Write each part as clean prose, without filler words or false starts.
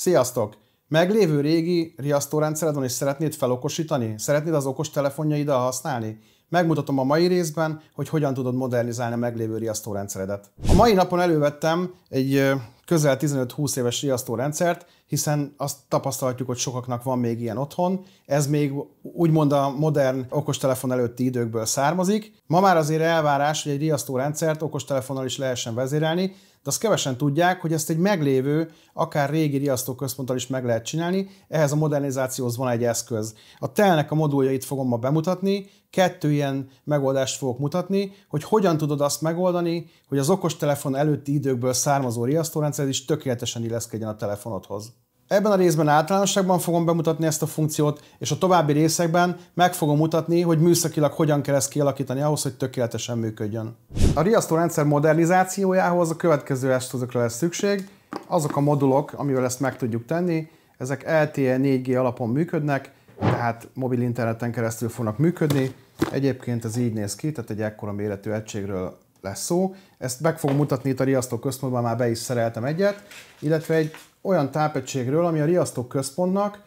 Sziasztok! Meglévő régi riasztórendszered van és szeretnéd felokosítani? Szeretnéd az okostelefonjaiddal használni? Megmutatom a mai részben, hogy hogyan tudod modernizálni a meglévő riasztórendszeredet. A mai napon elővettem egy közel 15-20 éves riasztórendszert, hiszen azt tapasztalhatjuk, hogy sokaknak van még ilyen otthon. Ez még úgymond a modern okostelefon előtti időkből származik. Ma már azért elvárás, hogy egy riasztórendszert okostelefonnal is lehessen vezérelni, de azt kevesen tudják, hogy ezt egy meglévő, akár régi riasztóközponttal is meg lehet csinálni, ehhez a modernizációhoz van egy eszköz. A Telnek a moduljait fogom ma bemutatni, 2 ilyen megoldást fogok mutatni, hogy hogyan tudod azt megoldani, hogy az okostelefon előtti időkből származó riasztórendszer is tökéletesen illeszkedjen a telefonodhoz. Ebben a részben általánosságban fogom bemutatni ezt a funkciót, és a további részekben meg fogom mutatni, hogy műszakilag hogyan kell ezt kialakítani ahhoz, hogy tökéletesen működjön. A riasztórendszer modernizációjához a következő eszközökre lesz szükség. Azok a modulok, amivel ezt meg tudjuk tenni, ezek LTE 4G alapon működnek, tehát mobil interneten keresztül fognak működni. Egyébként ez így néz ki, tehát egy ekkora méretű egységről lesz szó. Ezt meg fogom mutatni itt a riasztóközpontban, már be is szereltem egyet, illetve egy olyan tápegységről, ami a riasztóközpontnak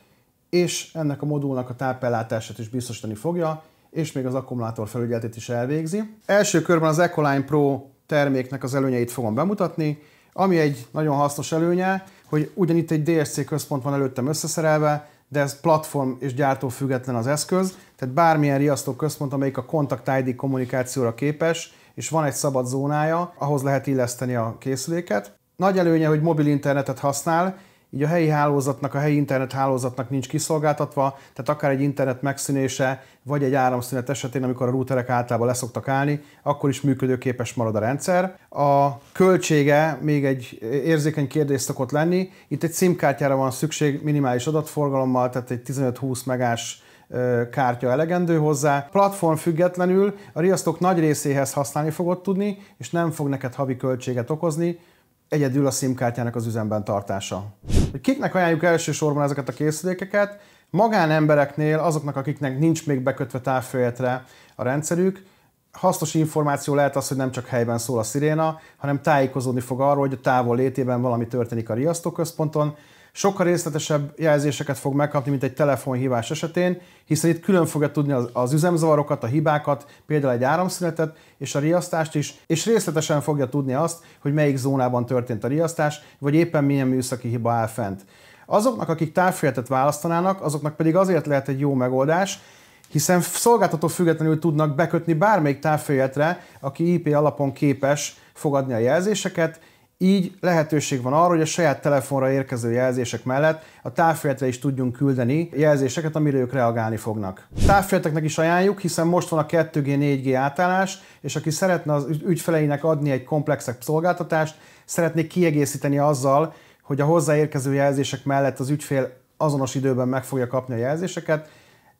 és ennek a modulnak a tápellátását is biztosítani fogja, és még az akkumulátor felügyeletét is elvégzi. Első körben az Ecoline Pro terméknek az előnyeit fogom bemutatni, ami egy nagyon hasznos előnye, hogy ugyanitt egy DSC központ van előttem összeszerelve, de ez platform és gyártó független az eszköz, tehát bármilyen riasztóközpont, amelyik a Contact ID kommunikációra képes, és van egy szabad zónája, ahhoz lehet illeszteni a készüléket. Nagy előnye, hogy mobil internetet használ, így a helyi hálózatnak, a helyi internet hálózatnak nincs kiszolgáltatva, tehát akár egy internet megszűnése, vagy egy áramszünet esetén, amikor a routerek általában leszoktak állni, akkor is működőképes marad a rendszer. A költsége még egy érzékeny kérdés szokott lenni. Itt egy SIM-kártyára van szükség minimális adatforgalommal, tehát egy 15-20 megás kártya elegendő hozzá. Platform függetlenül a riasztók nagy részéhez használni fogod tudni, és nem fog neked havi költséget okozni, egyedül a SIM-kártyának az üzemben tartása. Hogy kiknek ajánljuk elsősorban ezeket a készülékeket? Magánembereknél, azoknak, akiknek nincs még bekötve távföljetre a rendszerük, hasznos információ lehet az, hogy nem csak helyben szól a sziréna, hanem tájékozódni fog arról, hogy a távol létében valami történik a riasztóközponton. Sokkal részletesebb jelzéseket fog megkapni, mint egy telefonhívás esetén, hiszen itt külön fogja tudni az üzemzavarokat, a hibákat, például egy áramszünetet és a riasztást is, és részletesen fogja tudni azt, hogy melyik zónában történt a riasztás, vagy éppen milyen műszaki hiba áll fent. Azoknak, akik távföljetet választanának, azoknak pedig azért lehet egy jó megoldás, hiszen szolgáltató függetlenül tudnak bekötni bármelyik távföljetre, aki IP alapon képes fogadni a jelzéseket. Így lehetőség van arra, hogy a saját telefonra érkező jelzések mellett a távföljetre is tudjunk küldeni jelzéseket, amire ők reagálni fognak. Távföljeteknek is ajánljuk, hiszen most van a 2G, 4G átállás, és aki szeretne az ügyfeleinek adni egy komplexebb szolgáltatást, szeretné kiegészíteni azzal, hogy a hozzáérkező jelzések mellett az ügyfél azonos időben meg fogja kapni a jelzéseket,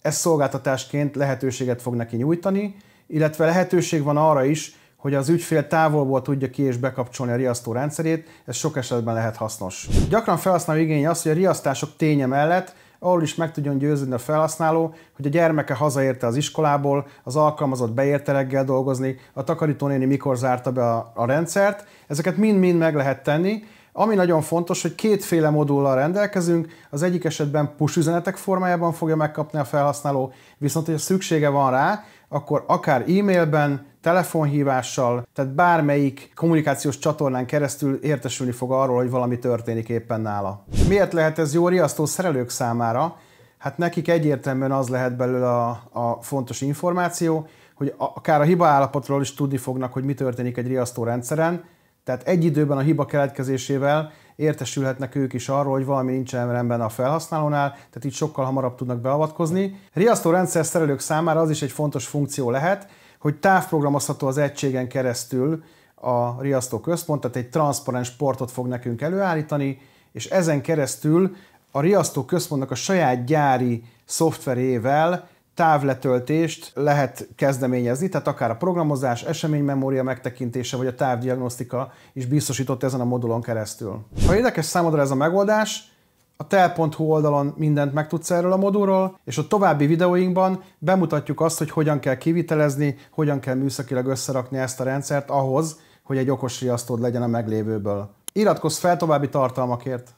ez szolgáltatásként lehetőséget fog neki nyújtani, illetve lehetőség van arra is, hogy az ügyfél távolból tudja ki és bekapcsolni a riasztó rendszerét, ez sok esetben lehet hasznos. Gyakran felhasználó igény az, hogy a riasztások ténye mellett arról is meg tudjon győződni a felhasználó, hogy a gyermeke hazaérte az iskolából, az alkalmazott beérte reggel dolgozni, a takarítónéni mikor zárta be a rendszert. Ezeket mind-mind meg lehet tenni. Ami nagyon fontos, hogy kétféle modullal rendelkezünk, az egyik esetben push üzenetek formájában fogja megkapni a felhasználó, viszont hogyha szüksége van rá, akkor akár e-mailben, telefonhívással, tehát bármelyik kommunikációs csatornán keresztül értesülni fog arról, hogy valami történik éppen nála. Miért lehet ez jó riasztó szerelők számára? Hát nekik egyértelműen az lehet belőle a fontos információ, hogy akár a hiba állapotról is tudni fognak, hogy mi történik egy riasztórendszeren, tehát egy időben a hiba keletkezésével értesülhetnek ők is arról, hogy valami nincsen rendben a felhasználónál, tehát így sokkal hamarabb tudnak beavatkozni. Riasztórendszer szerelők számára az is egy fontos funkció lehet, hogy távprogramozható az egységen keresztül a riasztóközpont, tehát egy transzparens portot fog nekünk előállítani, és ezen keresztül a riasztóközpontnak a saját gyári szoftverével távletöltést lehet kezdeményezni, tehát akár a programozás, eseménymemória megtekintése, vagy a távdiagnosztika is biztosított ezen a modulon keresztül. Ha érdekes számodra ez a megoldás, a tel.hu oldalon mindent megtudsz erről a modulról, és a további videóinkban bemutatjuk azt, hogy hogyan kell kivitelezni, hogyan kell műszakilag összerakni ezt a rendszert ahhoz, hogy egy okos riasztód legyen a meglévőből. Iratkozz fel további tartalmakért!